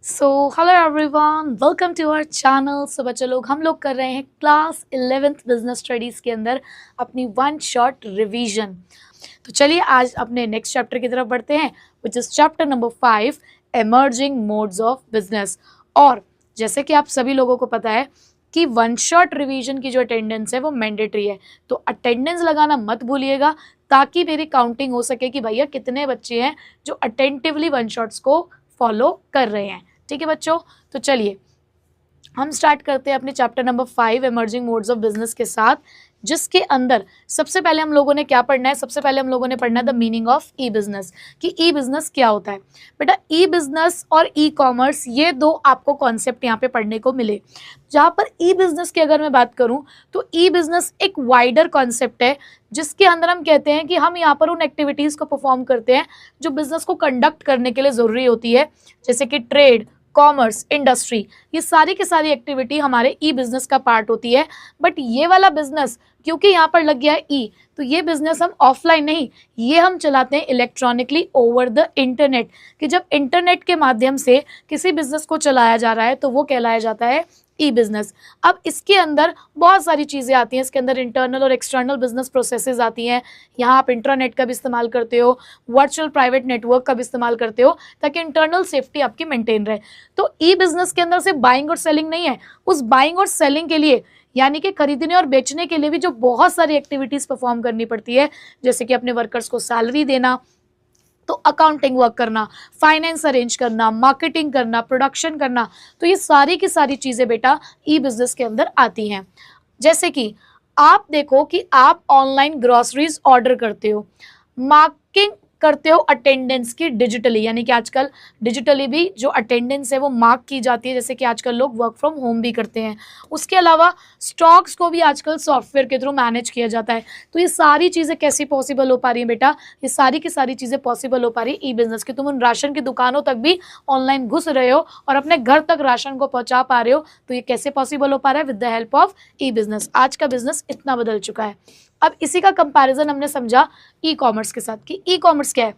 So hello everyone, welcome to our channel. So बच्चे लोग, हम लोग कर रहे हैं क्लास 11th बिजनेस स्टडीज़ के अंदर अपनी वन शॉट रिवीजन। तो चलिए आज अपने नेक्स्ट चैप्टर की तरफ बढ़ते हैं, which is chapter number 5, emerging modes of business. और जैसे कि आप सभी लोगों को पता है कि वन शॉट रिवीजन की जो अटेंडेंस है वो मैंडेटरी है, तो अटेंडेंस लगाना मत भूलिएगा ताकि मेरी काउंटिंग हो सके कि भैया कितने बच्चे हैं जो अटेंटिवली वन शॉट्स को फॉलो कर रहे हैं। ठीक है बच्चों, तो चलिए हम स्टार्ट करते हैं अपने chapter number 5 emerging modes of business के साथ, जिसके अंदर सबसे पहले हम लोगों ने क्या पढ़ना है। सबसे पहले हम लोगों ने पढ़ना है the meaning of E business, कि ई बिजनेस क्या होता है। बेटा ई बिजनेस और ई कॉमर्स, ये दो आपको कॉन्सेप्ट यहाँ पे पढ़ने को मिले। जहाँ पर ई बिजनेस की अगर मैं बात करूँ तो ई बिजनेस एक वाइडर कॉन्सेप्ट है, जिसके अंदर हम कहते हैं कि हम यहाँ पर उन एक्टिविटीज़ को परफॉर्म करते हैं जो बिजनेस को कंडक्ट करने के लिए ज़रूरी होती है, जैसे कि ट्रेड, कॉमर्स, इंडस्ट्री, ये सारी की सारी एक्टिविटी हमारे ई बिजनेस का पार्ट होती है। बट ये वाला बिजनेस क्योंकि यहाँ पर लग गया है ई, तो ये बिजनेस हम ऑफलाइन नहीं, ये हम चलाते हैं इलेक्ट्रॉनिकली ओवर द इंटरनेट। कि जब इंटरनेट के माध्यम से किसी बिजनेस को चलाया जा रहा है तो वो कहलाया जाता है ई बिजनेस। अब इसके अंदर बहुत सारी चीज़ें आती हैं, इसके अंदर इंटरनल और एक्सटर्नल बिजनेस प्रोसेसेस आती हैं। यहाँ आप इंट्रानेट का भी इस्तेमाल करते हो, वर्चुअल प्राइवेट नेटवर्क का भी इस्तेमाल करते हो, ताकि इंटरनल सेफ्टी आपकी मेंटेन रहे। तो ई बिजनेस के अंदर सिर्फ बाइंग और सेलिंग नहीं है, उस बाइंग और सेलिंग के लिए यानी कि खरीदने और बेचने के लिए भी जो बहुत सारी एक्टिविटीज़ परफॉर्म करनी पड़ती है, जैसे कि अपने वर्कर्स को सैलरी देना, तो अकाउंटिंग वर्क करना, फाइनेंस अरेंज करना, मार्केटिंग करना, प्रोडक्शन करना, तो ये सारी की सारी चीज़ें बेटा ई बिजनेस के अंदर आती हैं। जैसे कि आप देखो कि आप ऑनलाइन ग्रॉसरीज ऑर्डर करते हो, मार्किंग करते हो अटेंडेंस की डिजिटली, यानी कि आजकल डिजिटली भी जो अटेंडेंस है वो मार्क की जाती है, जैसे कि आजकल लोग वर्क फ्रॉम होम भी करते हैं। उसके अलावा स्टॉक्स को भी आजकल सॉफ्टवेयर के थ्रू मैनेज किया जाता है। तो ये सारी चीज़ें कैसी पॉसिबल हो पा रही है बेटा, ये सारी की सारी चीज़ें पॉसिबल हो पा रही है ई बिजनेस की। तुम उन राशन की दुकानों तक भी ऑनलाइन घुस रहे हो और अपने घर तक राशन को पहुंचा पा रहे हो, तो ये कैसे पॉसिबल हो पा रहा है, with the help of E business. आज का बिजनेस इतना बदल चुका है। अब इसी का कंपैरिजन हमने समझा ई कॉमर्स के साथ, कि ई कॉमर्स क्या है।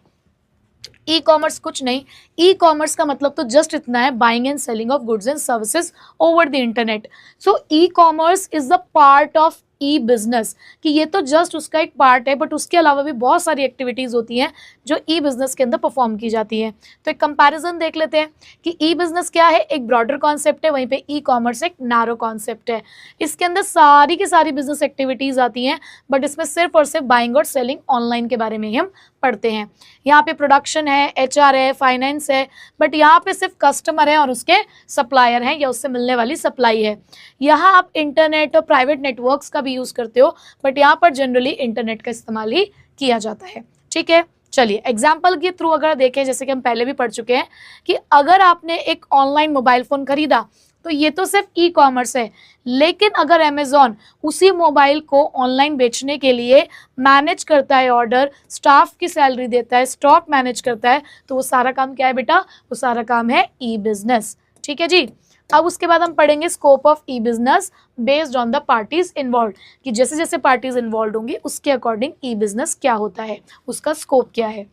ई कॉमर्स कुछ नहीं, ई कॉमर्स का मतलब तो जस्ट इतना है, buying and selling of goods and services over the internet. So e commerce is the part of E business, कि ये तो जस्ट उसका एक पार्ट है, बट उसके अलावा भी बहुत सारी एक्टिविटीज होती हैं जो ई बिजनेस के अंदर परफॉर्म की जाती हैं। तो एक कंपैरिजन देख लेते हैं कि ई बिजनेस क्या है, एक ब्रॉडर कॉन्सेप्ट है, वहीं पे ई कॉमर्स एक नैरो कॉन्सेप्ट है। इसके अंदर सारी की सारी बिजनेस एक्टिविटीज आती हैं, बट इसमें सिर्फ और सिर्फ बाइंग और सेलिंग ऑनलाइन के बारे में ही हम पढ़ते हैं। यहाँ पे प्रोडक्शन है, एचआर है, फाइनेंस है, बट यहाँ पे सिर्फ कस्टमर है और उसके सप्लायर हैं या उससे मिलने वाली सप्लाई है। यहाँ आप इंटरनेट और प्राइवेट नेटवर्क्स का भी यूज़ करते हो, बट यहाँ पर जनरली इंटरनेट का इस्तेमाल ही किया जाता है। ठीक है, चलिए एग्जाम्पल के थ्रू अगर देखें, जैसे कि हम पहले भी पढ़ चुके हैं कि अगर आपने एक ऑनलाइन मोबाइल फ़ोन खरीदा तो ये तो सिर्फ ई कॉमर्स है, लेकिन अगर अमेज़ॉन उसी मोबाइल को ऑनलाइन बेचने के लिए मैनेज करता है ऑर्डर, स्टाफ की सैलरी देता है, स्टॉक मैनेज करता है, तो वो सारा काम क्या है बेटा, वो सारा काम है ई बिजनेस। ठीक है जी। अब उसके बाद हम पढ़ेंगे scope of E business based on the parties involve, कि जैसे जैसे पार्टीज इन्वॉल्व होंगी उसके अकॉर्डिंग ई बिजनेस क्या होता है, उसका स्कोप क्या है।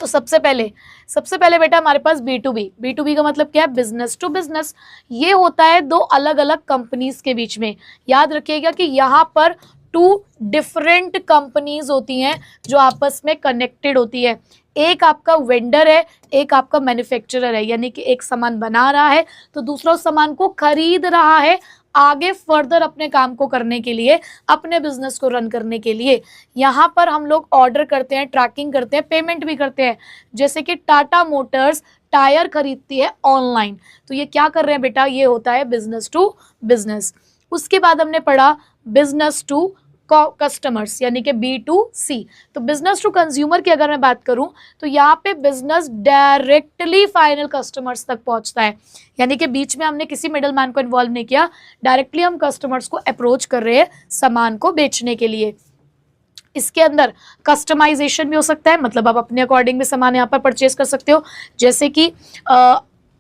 तो सबसे पहले बेटा हमारे पास बी टू बी का मतलब क्या है, बिजनेस टू बिजनेस। ये होता है दो अलग अलग कंपनीज के बीच में। याद रखिएगा कि यहाँ पर टू डिफरेंट कंपनीज होती हैं जो आपस में कनेक्टेड होती है। एक आपका वेंडर है, एक आपका मैन्युफैक्चरर है, यानी कि एक सामान बना रहा है तो दूसरा उस सामान को खरीद रहा है आगे फर्दर अपने काम को करने के लिए, अपने बिजनेस को रन करने के लिए। यहाँ पर हम लोग ऑर्डर करते हैं, ट्रैकिंग करते हैं, पेमेंट भी करते हैं। जैसे कि टाटा मोटर्स टायर खरीदती है ऑनलाइन, तो ये क्या कर रहे हैं बेटा, ये होता है बिजनेस टू बिजनेस। उसके बाद हमने पढ़ा बिजनेस टू कस्टमर्स, यानी कि B2C। तो बिजनेस टू कंज्यूमर की अगर मैं बात करूं तो यहाँ पे बिजनेस डायरेक्टली फाइनल कस्टमर्स तक पहुंचता है, यानी कि बीच में हमने किसी मिडल मैन को इन्वॉल्व नहीं किया, डायरेक्टली हम कस्टमर्स को अप्रोच कर रहे हैं सामान को बेचने के लिए। इसके अंदर कस्टमाइजेशन भी हो सकता है, मतलब आप अपने अकॉर्डिंग भी सामान यहाँ पर परचेज कर सकते हो। जैसे कि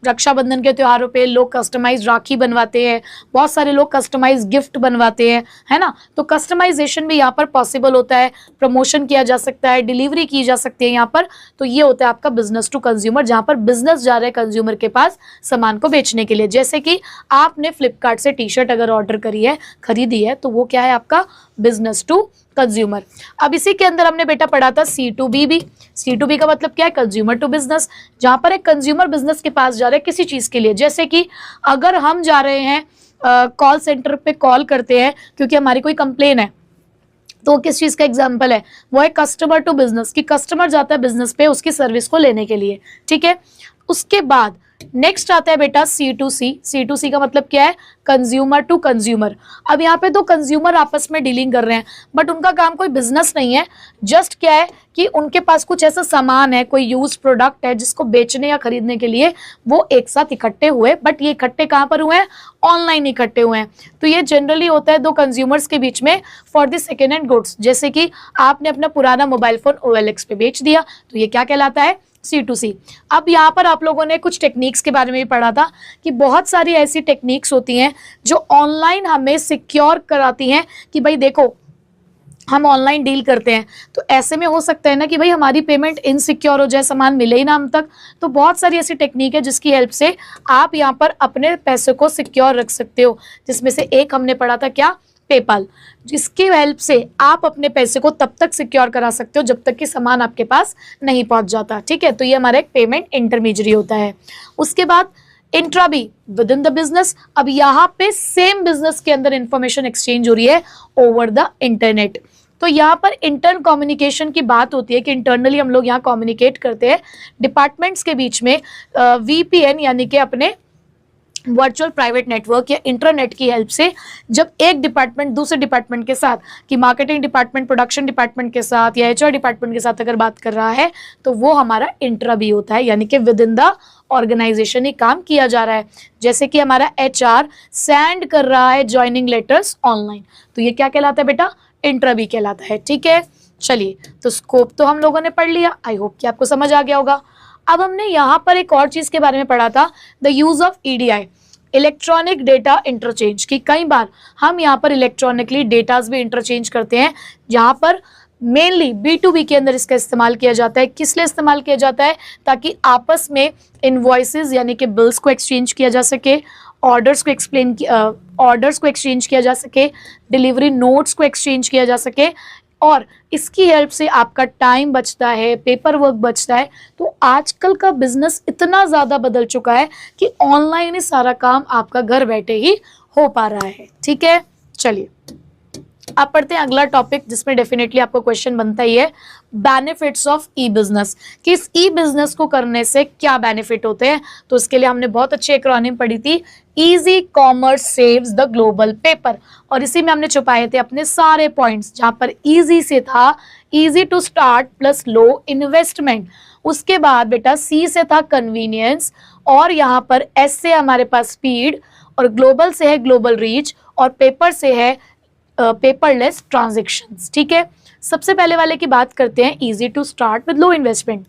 रक्षाबंधन के त्योहारों पे लोग कस्टमाइज राखी बनवाते हैं, बहुत सारे लोग कस्टमाइज गिफ्ट बनवाते हैं, है ना। तो कस्टमाइजेशन भी यहाँ पर पॉसिबल होता है, प्रमोशन किया जा सकता है, डिलीवरी की जा सकती है यहाँ पर। तो ये होता है आपका बिजनेस टू कंज्यूमर, जहाँ पर बिजनेस जा रहा है कंज्यूमर के पास सामान को बेचने के लिए। जैसे कि आपने फ्लिपकार्ट से टी शर्ट अगर ऑर्डर करी है, खरीदी है, तो वो क्या है आपका बिजनेस टू कंज्यूमर। अब इसी के अंदर हमने बेटा पढ़ा था C2B भी। C2B का मतलब क्या है? कंज्यूमर टू बिजनेस, जहां पर एक कंज्यूमर बिजनेस के पास जा रहे हैं किसी चीज के लिए। जैसे कि अगर हम जा रहे हैं कॉल सेंटर पे कॉल करते हैं क्योंकि हमारी कोई कंप्लेन है, तो किस चीज का एग्जाम्पल है? वो है कस्टमर टू बिजनेस, कि कस्टमर जाता है बिजनेस पे उसकी सर्विस को लेने के लिए, ठीक है। उसके बाद नेक्स्ट आता है बेटा C2C। C2C का मतलब क्या है? Consumer to consumer. अब यहाँ पे दो कंज्यूमर आपस में डीलिंग कर रहे हैं, बट उनका काम कोई बिजनेस नहीं है, जस्ट क्या है कि उनके पास कुछ ऐसा सामान है, कोई यूज प्रोडक्ट है जिसको बेचने या खरीदने के लिए वो एक साथ इकट्ठे हुए। बट ये इकट्ठे कहाँ पर हुए हैं? ऑनलाइन इकट्ठे हुए हैं। तो ये जनरली होता है दो कंज्यूमर्स के बीच में for the second hand goods. जैसे कि आपने अपना पुराना मोबाइल फोन OLX पे बेच दिया, तो ये क्या कहलाता है? C2C। अब यहाँ पर आप लोगों ने कुछ टेक्निक्स के बारे में भी पढ़ा था कि बहुत सारी ऐसी टेक्निक्स होती हैं जो ऑनलाइन हमें सिक्योर कराती हैं कि भाई देखो हम ऑनलाइन डील करते हैं, तो ऐसे में हो सकता है ना कि भाई हमारी पेमेंट इनसिक्योर हो जाए, सामान मिले ही ना हम तक। तो बहुत सारी ऐसी टेक्निक है जिसकी हेल्प से आप यहाँ पर अपने पैसे को सिक्योर रख सकते हो, जिसमें से एक हमने पढ़ा था क्या? पेपाल, जिसकी हेल्प से आप अपने पैसे को तब तक सिक्योर करा सकते हो जब तक कि सामान आपके पास नहीं पहुंच जाता, ठीक है। तो ये हमारा एक पेमेंट इंटरमीडियरी होता है। उसके बाद इंट्रा भी विद इन द बिजनेस। अब यहाँ पे सेम बिजनेस के अंदर इंफॉर्मेशन एक्सचेंज हो रही है ओवर द इंटरनेट। तो यहाँ पर इंटर्न कम्युनिकेशन की बात होती है कि इंटरनली हम लोग यहाँ कम्युनिकेट करते हैं डिपार्टमेंट्स के बीच में VPN यानी कि अपने वर्चुअल प्राइवेट नेटवर्क या इंटरनेट की हेल्प से। जब एक डिपार्टमेंट दूसरे डिपार्टमेंट के साथ, कि मार्केटिंग डिपार्टमेंट प्रोडक्शन डिपार्टमेंट के साथ या HR डिपार्टमेंट के साथ अगर बात कर रहा है, तो वो हमारा इंट्रा भी होता है, यानी कि विद इन द ऑर्गेनाइजेशन ही काम किया जा रहा है। जैसे कि हमारा HR सेंड कर रहा है ज्वाइनिंग लेटर्स ऑनलाइन, तो ये क्या कहलाता है बेटा? इंट्रा भी कहलाता है, ठीक है। चलिए, तो स्कोप तो हम लोगों ने पढ़ लिया, आई होप कि आपको समझ आ गया होगा। अब हमने यहाँ पर एक और चीज के बारे में पढ़ा था, the use of EDI, electronic data interchange, की कई बार हम यहाँ पर इलेक्ट्रॉनिकली डेटाज भी इंटरचेंज करते हैं, जहाँ पर मेनली B2B के अंदर इसका इस्तेमाल किया जाता है। किस लिए इस्तेमाल किया जाता है? ताकि आपस में इनवॉइसेस यानी कि बिल्स को एक्सचेंज किया जा सके, ऑर्डर्स को एक्सचेंज किया जा सके, डिलीवरी नोट्स को एक्सचेंज किया जा सके, और इसकी हेल्प से आपका टाइम बचता है, पेपर वर्क बचता है। तो आजकल का बिजनेस इतना ज़्यादा बदल चुका है कि ऑनलाइन ही सारा काम आपका घर बैठे ही हो पा रहा है, ठीक है। चलिए आप पढ़ते हैं अगला टॉपिक, जिसमें डेफिनेटली आपको क्वेश्चन बनता ही है, बेनिफिट्स ऑफ ई बिजनेस, कि इस ई बिजनेस को करने से क्या बेनिफिट होते हैं। तो इसके लिए हमने बहुत अच्छी एक्रोनिम पढ़ी थी, easy commerce saves the global paper, और इसी में हमने छुपाए थे अपने सारे पॉइंट्स, जहां पर इजी से था easy to start plus low investment. उसके बाद बेटा C से था कन्वीनियंस, और यहाँ पर S से हमारे पास स्पीड, और ग्लोबल से है ग्लोबल रीच, और पेपर से है पेपरलेस ट्रांजेक्शन्स, ठीक है। सबसे पहले वाले की बात करते हैं, easy to start with low investment.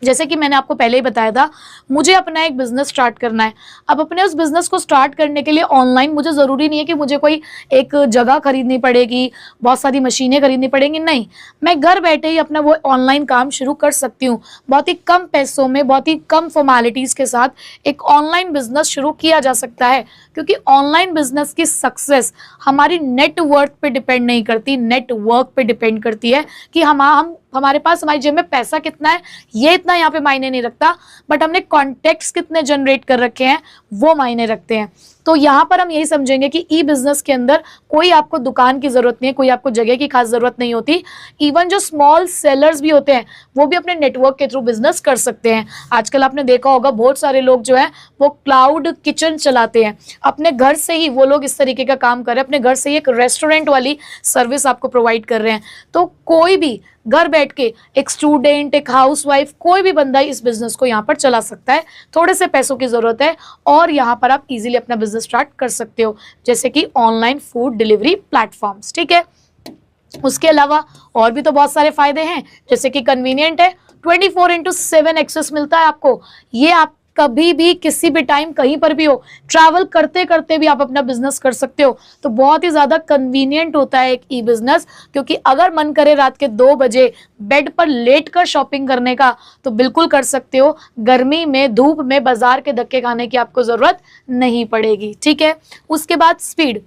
जैसे कि मैंने आपको पहले ही बताया था, मुझे अपना एक बिजनेस स्टार्ट करना है। अब अपने उस बिजनेस को स्टार्ट करने के लिए ऑनलाइन मुझे ज़रूरी नहीं है कि मुझे कोई एक जगह खरीदनी पड़ेगी, बहुत सारी मशीनें खरीदनी पड़ेंगी, नहीं, मैं घर बैठे ही अपना वो ऑनलाइन काम शुरू कर सकती हूँ। बहुत ही कम पैसों में, बहुत ही कम फॉर्मेलिटीज़ के साथ एक ऑनलाइन बिजनेस शुरू किया जा सकता है, क्योंकि ऑनलाइन बिजनेस की सक्सेस हमारी नेटवर्क पे डिपेंड नहीं करती, नेटवर्क पे डिपेंड करती है कि हमारे पास हमारी जेब में पैसा कितना है, ये इतना यहाँ पे मायने नहीं रखता, बट हमने कॉन्टेक्ट्स कितने जनरेट कर रखे हैं वो मायने रखते हैं। तो यहाँ पर हम यही समझेंगे कि ई बिजनेस के अंदर कोई आपको दुकान की जरूरत नहीं है, कोई आपको जगह की खास जरूरत नहीं होती। इवन जो स्मॉल सेलर्स भी होते हैं वो भी अपने नेटवर्क के थ्रू बिजनेस कर सकते हैं। आजकल आपने देखा होगा बहुत सारे लोग जो है वो क्लाउड किचन चलाते हैं, अपने घर से ही वो लोग इस तरीके का काम कर रहे हैं, अपने घर से ही एक रेस्टोरेंट वाली सर्विस आपको प्रोवाइड कर रहे हैं। तो कोई भी घर बैठ के, एक स्टूडेंट, एक हाउसवाइफ, कोई भी बंदा इस बिजनेस को यहाँ पर चला सकता है। थोड़े से पैसों की जरूरत है और यहाँ पर आप इजीली अपना बिजनेस स्टार्ट कर सकते हो, जैसे कि ऑनलाइन फूड डिलीवरी प्लेटफॉर्म्स, ठीक है। उसके अलावा और भी तो बहुत सारे फायदे हैं, जैसे कि कन्वीनियंट है, 24/7 एक्सेस मिलता है आपको। ये आप कभी भी किसी भी टाइम कहीं पर भी हो, ट्रैवल करते करते भी आप अपना बिजनेस कर सकते हो। तो बहुत ही ज्यादा कन्वीनियंट होता है एक ई बिजनेस, क्योंकि अगर मन करे रात के 2 बजे बेड पर लेट कर शॉपिंग करने का तो बिल्कुल कर सकते हो। गर्मी में धूप में बाजार के धक्के खाने की आपको जरूरत नहीं पड़ेगी। ठीक है। उसके बाद स्पीड,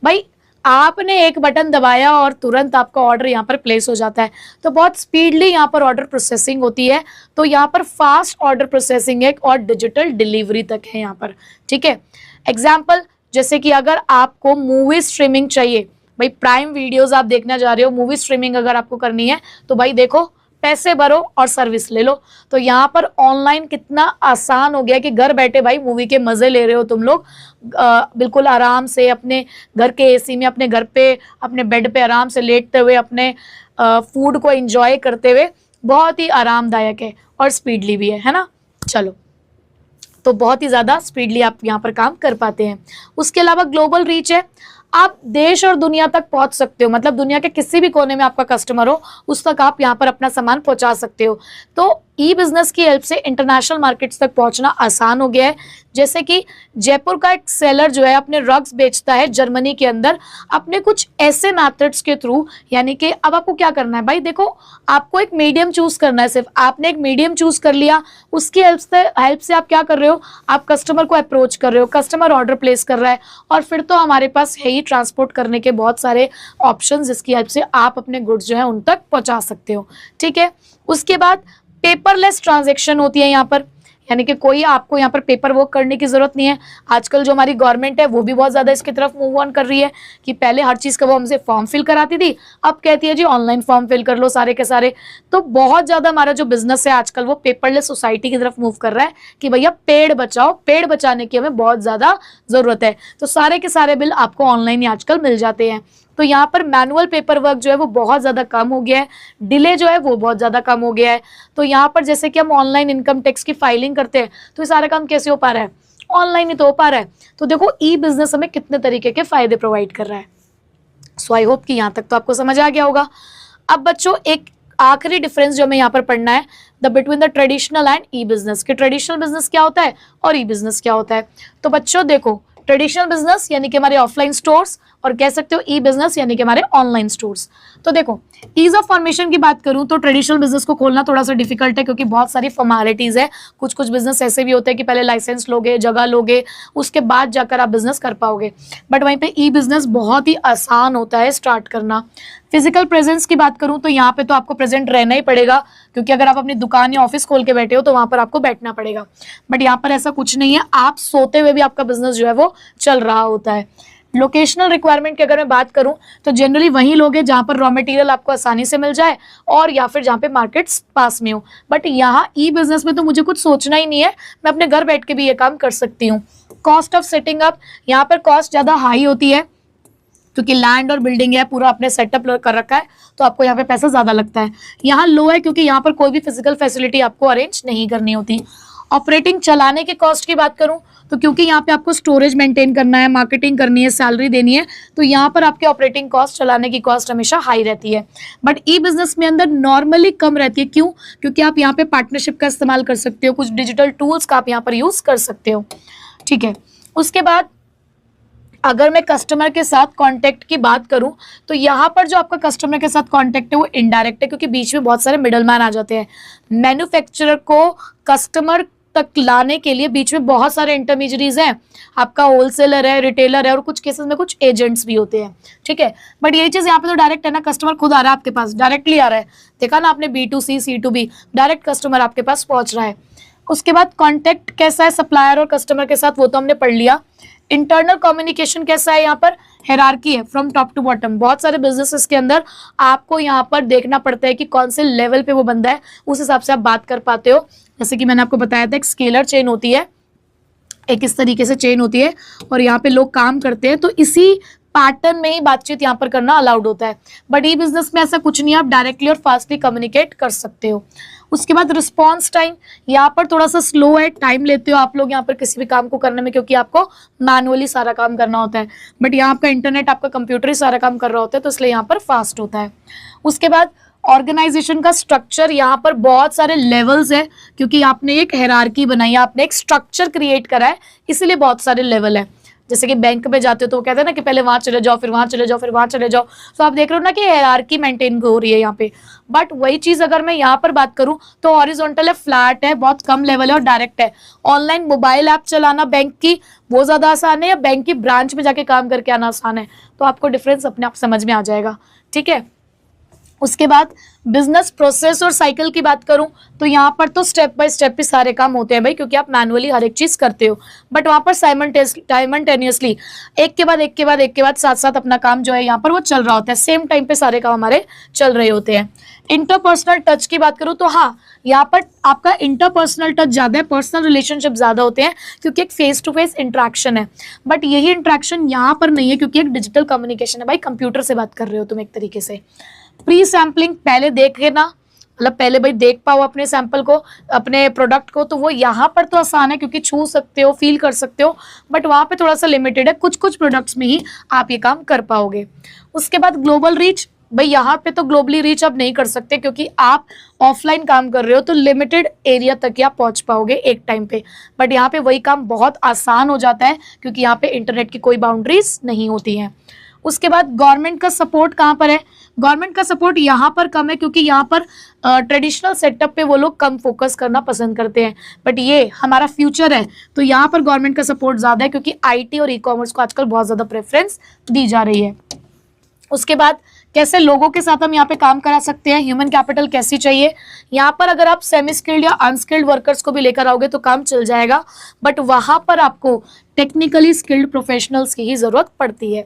भाई आपने एक बटन दबाया और तुरंत आपका ऑर्डर यहाँ पर प्लेस हो जाता है। तो बहुत स्पीडली यहाँ पर ऑर्डर प्रोसेसिंग होती है। तो यहाँ पर फास्ट ऑर्डर प्रोसेसिंग है और डिजिटल डिलीवरी तक है यहाँ पर। ठीक है। एग्जाम्पल, जैसे कि अगर आपको मूवी स्ट्रीमिंग चाहिए, भाई प्राइम वीडियोस आप देखना जा रहे हो, मूवी स्ट्रीमिंग अगर आपको करनी है तो भाई देखो, पैसे भरो और सर्विस ले लो। तो यहाँ पर ऑनलाइन कितना आसान हो गया कि घर बैठे भाई मूवी के मजे ले रहे हो तुम लोग, बिल्कुल आराम से अपने घर के एसी में, अपने घर पे, अपने बेड पे आराम से लेटते हुए, अपने फूड को एंजॉय करते हुए। बहुत ही आरामदायक है और स्पीडली भी है ना। चलो, तो बहुत ही ज्यादा स्पीडली आप यहाँ पर काम कर पाते हैं। उसके अलावा ग्लोबल रीच है, आप देश और दुनिया तक पहुंच सकते हो, मतलब दुनिया के किसी भी कोने में आपका कस्टमर हो उस तक आप यहाँ पर अपना सामान पहुंचा सकते हो। तो ई बिजनेस की हेल्प से इंटरनेशनल मार्केट्स तक पहुंचना आसान हो गया है। जैसे कि जयपुर का एक सेलर जो है अपने रग्स बेचता है जर्मनी के अंदर, अपने कुछ ऐसे मेथड्स के थ्रू, यानी कि अब आपको क्या करना है भाई, देखो आपको एक मीडियम चूज करना है। सिर्फ आपने एक मीडियम चूज कर लिया, उसकी हेल्प से आप क्या कर रहे हो, आप कस्टमर को अप्रोच कर रहे हो, कस्टमर ऑर्डर प्लेस कर रहा है, और फिर तो हमारे पास है ही ट्रांसपोर्ट करने के बहुत सारे ऑप्शन, जिसकी हेल्प से आप अपने गुड्स जो है उन तक पहुंचा सकते हो। ठीक है। उसके बाद पेपरलेस ट्रांजैक्शन होती है यहाँ पर, यानी कि कोई आपको यहाँ पर पेपर वर्क करने की जरूरत नहीं है। आजकल जो हमारी गवर्नमेंट है वो भी बहुत ज्यादा इसकी तरफ मूव ऑन कर रही है कि पहले हर चीज का वो हमसे फॉर्म फिल कराती थी, अब कहती है जी ऑनलाइन फॉर्म फिल कर लो सारे के सारे। तो बहुत ज्यादा हमारा जो बिजनेस है आजकल वो पेपरलेस सोसाइटी की तरफ मूव कर रहा है कि भैया पेड़ बचाओ, पेड़ बचाने की हमें बहुत ज्यादा जरूरत है। तो सारे के सारे बिल आपको ऑनलाइन ही आजकल मिल जाते हैं। तो यहाँ पर मैनुअल पेपर वर्क जो है वो बहुत ज्यादा कम हो गया है, डिले जो है वो बहुत ज्यादा कम हो गया है। तो यहाँ पर जैसे कि हम ऑनलाइन इनकम टैक्स की फाइलिंग करते हैं तो ये सारा काम कैसे हो पा रहा है, ऑनलाइन ही तो हो पा रहा है। तो देखो ई बिजनेस हमें कितने तरीके के फायदे प्रोवाइड कर रहा है। सो आई होप कि यहाँ तक तो आपको समझ आ गया होगा। अब बच्चों एक आखिरी डिफरेंस जो हमें यहाँ पर पढ़ना है, the between the traditional and E business, कि ट्रेडिशनल बिजनेस क्या होता है और ई बिजनेस क्या होता है। तो बच्चों देखो, ट्रेडिशनल बिजनेस यानी कि हमारे ऑफलाइन स्टोर्स, और कह सकते हो ई बिजनेस यानी कि हमारे ऑनलाइन स्टोर्स। तो देखो, ईज ऑफ फॉर्मेशन की बात करूं तो ट्रेडिशनल बिजनेस को खोलना थोड़ा सा डिफिकल्ट है, क्योंकि बहुत सारी फॉर्मेलिटीज है। कुछ कुछ बिजनेस ऐसे भी होते हैं कि पहले लाइसेंस लोगे, जगह लोगे, उसके बाद जाकर आप बिजनेस कर पाओगे। बट वहीं पे ई बिजनेस बहुत ही आसान होता है स्टार्ट करना। फिजिकल प्रेजेंस की बात करूं तो यहाँ पे तो आपको प्रेजेंट रहना ही पड़ेगा, क्योंकि अगर आप अपनी दुकान या ऑफिस खोल के बैठे हो तो वहां पर आपको बैठना पड़ेगा। बट यहाँ पर ऐसा कुछ नहीं है, आप सोते हुए भी आपका बिजनेस जो है वो चल रहा होता है। लोकेशनल रिक्वायरमेंट की अगर मैं बात करूं तो जनरली वहीं लोग हैं जहां पर रॉ मटेरियल आपको आसानी से मिल जाए, और या फिर जहां पे मार्केट्स पास में हो। बट यहाँ ई बिजनेस में तो मुझे कुछ सोचना ही नहीं है, मैं अपने घर बैठ के भी ये काम कर सकती हूँ। कॉस्ट ऑफ सेटिंग अप, यहाँ पर कॉस्ट ज्यादा हाई होती है क्योंकि लैंड और बिल्डिंग है, पूरा आपने सेटअप कर रखा है, तो आपको यहाँ पे पैसा ज्यादा लगता है। यहाँ लो है क्योंकि यहाँ पर कोई भी फिजिकल फैसिलिटी आपको अरेंज नहीं करनी होती। ऑपरेटिंग चलाने के कॉस्ट की बात करूं तो क्योंकि यहाँ पे आपको स्टोरेज मेंटेन करना है, मार्केटिंग करनी है, सैलरी देनी है, तो यहाँ पर आपके ऑपरेटिंग कॉस्ट, चलाने की कॉस्ट हमेशा हाई रहती है। बट ई बिजनेस में अंदर नॉर्मली कम रहती है। क्यों? क्योंकि आप यहाँ पे पार्टनरशिप का इस्तेमाल कर सकते हो, कुछ डिजिटल टूल्स का आप यहाँ पर यूज कर सकते हो। ठीक है। उसके बाद अगर मैं कस्टमर के साथ कांटेक्ट की बात करूं तो यहाँ पर जो आपका कस्टमर के साथ कांटेक्ट है वो इनडायरेक्ट है, क्योंकि बीच में बहुत सारे मिडलमैन आ जाते हैं। मैन्युफैक्चरर को कस्टमर तक लाने के लिए बीच में बहुत सारे इंटरमीडियरीज हैं, आपका होलसेलर है, रिटेलर है, और कुछ केसेस में कुछ एजेंट्स भी होते हैं। ठीक है। बट यही चीज यहाँ पे तो डायरेक्ट है ना, कस्टमर खुद आ रहा है आपके पास, डायरेक्टली आ रहा है। देखा ना आपने, B2C C2B, डायरेक्ट कस्टमर आपके पास पहुंच रहा है। उसके बाद कॉन्टेक्ट कैसा है सप्लायर और कस्टमर के साथ, वो तो हमने पढ़ लिया। इंटरनल कम्युनिकेशन कैसा है, यहाँ पर हायरार्की है फ्रॉम टॉप टू बॉटम। बहुत सारे बिजनेसेस के अंदर आपको यहाँ पर देखना पड़ता है कि कौन से लेवल पे वो बंदा है, उस हिसाब से आप बात कर पाते हो। जैसे कि मैंने आपको बताया था, एक स्केलर चेन होती है, एक इस तरीके से चेन होती है, और यहाँ पे लोग काम करते हैं, तो इसी पैटर्न में ही बातचीत यहाँ पर करना अलाउड होता है। बट ई बिजनेस में ऐसा कुछ नहीं है, आप डायरेक्टली और फास्टली कम्युनिकेट कर सकते हो। उसके बाद रिस्पॉन्स टाइम, यहाँ पर थोड़ा सा स्लो है, टाइम लेते हो आप लोग यहाँ पर किसी भी काम को करने में, क्योंकि आपको मैनुअली सारा काम करना होता है। बट यहाँ आपका इंटरनेट, आपका कंप्यूटर ही सारा काम कर रहा होता है, तो इसलिए यहाँ पर फास्ट होता है। उसके बाद ऑर्गेनाइजेशन का स्ट्रक्चर, यहाँ पर बहुत सारे लेवल्स है क्योंकि आपने एक हायरार्की बनाई है, आपने एक स्ट्रक्चर क्रिएट करा है, इसीलिए बहुत सारे लेवल है। जैसे कि बैंक में जाते हो तो वो कहते हैं ना कि पहले वहां चले जाओ, फिर वहां चले जाओ, फिर वहां चले जाओ। तो आप देख रहे हो ना कि हायरार्की मेंटेन हो रही है यहाँ पे। बट वही चीज अगर मैं यहाँ पर बात करूं तो हॉरिजॉन्टल है, फ्लैट है, बहुत कम लेवल है और डायरेक्ट है। ऑनलाइन मोबाइल ऐप चलाना बैंक की वो ज्यादा आसान है या बैंक की ब्रांच में जाके काम करके आना आसान है, तो आपको डिफरेंस अपने आप समझ में आ जाएगा। ठीक है, उसके बाद बिजनेस प्रोसेस और साइकिल की बात करूं तो यहाँ पर तो स्टेप बाय स्टेप ही सारे काम होते हैं भाई, क्योंकि आप मैनुअली हर एक चीज करते हो। बट वहां पर साइमल्टेनियसली एक के बाद एक के बाद एक के बाद साथ साथ अपना काम जो है यहाँ पर वो चल रहा होता है, सेम टाइम पे सारे काम हमारे चल रहे होते हैं। इंटरपर्सनल टच की बात करूं तो हाँ, यहाँ पर आपका इंटरपर्सनल टच ज्यादा है, पर्सनल रिलेशनशिप ज्यादा होते हैं क्योंकि एक फेस टू फेस इंटरेक्शन है। बट यही इंटरेक्शन यहाँ पर नहीं है क्योंकि एक डिजिटल कम्युनिकेशन है भाई, कंप्यूटर से बात कर रहे हो तुम एक तरीके से। प्री सैम्पलिंग पहले देखे ना, मतलब पहले भाई देख पाओ अपने सैंपल को, अपने प्रोडक्ट को, तो वो यहाँ पर तो आसान है क्योंकि छू सकते हो, फील कर सकते हो। बट वहाँ पे थोड़ा सा लिमिटेड है, कुछ कुछ प्रोडक्ट्स में ही आप ये काम कर पाओगे। उसके बाद ग्लोबल रीच, भाई यहाँ पे तो ग्लोबली रीच आप नहीं कर सकते क्योंकि आप ऑफलाइन काम कर रहे हो, तो लिमिटेड एरिया तक ही आप पहुंच पाओगे एक टाइम पे। बट यहाँ पे वही काम बहुत आसान हो जाता है क्योंकि यहाँ पे इंटरनेट की कोई बाउंड्रीज नहीं होती हैं। उसके बाद गवर्नमेंट का सपोर्ट कहाँ पर है? गवर्नमेंट का सपोर्ट यहाँ पर कम है क्योंकि यहाँ पर ट्रेडिशनल सेटअप पे वो लोग कम फोकस करना पसंद करते हैं। बट ये हमारा फ्यूचर है तो यहाँ पर गवर्नमेंट का सपोर्ट ज़्यादा है क्योंकि आईटी और ई कॉमर्स को आजकल बहुत ज़्यादा प्रेफरेंस दी जा रही है। उसके बाद कैसे लोगों के साथ हम यहाँ पे काम करा सकते हैं, ह्यूमन कैपिटल कैसी चाहिए। यहाँ पर अगर आप सेमी स्किल्ड या अनस्किल्ड वर्कर्स को भी लेकर आओगे तो काम चल जाएगा, बट वहाँ पर आपको टेक्निकली स्किल्ड प्रोफेशनल्स की ही ज़रूरत पड़ती है।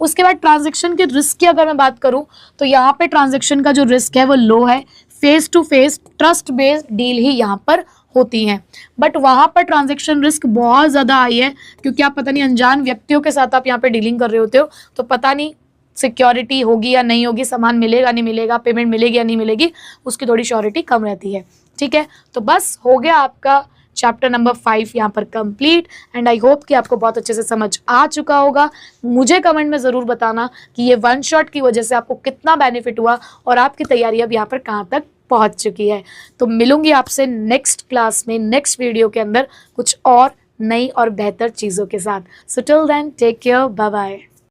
उसके बाद ट्रांजैक्शन के रिस्क की अगर मैं बात करूं तो यहाँ पे ट्रांजैक्शन का जो रिस्क है वो लो है, face to face trust based deal ही यहाँ पर होती हैं। बट वहाँ पर ट्रांजैक्शन रिस्क बहुत ज़्यादा हाई है क्योंकि आप पता नहीं अनजान व्यक्तियों के साथ आप यहाँ पे डीलिंग कर रहे होते हो, तो पता नहीं सिक्योरिटी होगी या नहीं होगी, सामान मिलेगा नहीं मिलेगा, पेमेंट मिलेगी या नहीं मिलेगी, उसकी थोड़ी श्योरिटी कम रहती है। ठीक है, तो बस हो गया आपका चैप्टर नंबर 5 यहाँ पर कंप्लीट। एंड आई होप कि आपको बहुत अच्छे से समझ आ चुका होगा। मुझे कमेंट में ज़रूर बताना कि ये वन शॉट की वजह से आपको कितना बेनिफिट हुआ और आपकी तैयारी अब यहाँ पर कहाँ तक पहुँच चुकी है। तो मिलूंगी आपसे नेक्स्ट क्लास में, नेक्स्ट वीडियो के अंदर कुछ और नई और बेहतर चीज़ों के साथ। So till then take care, bye bye.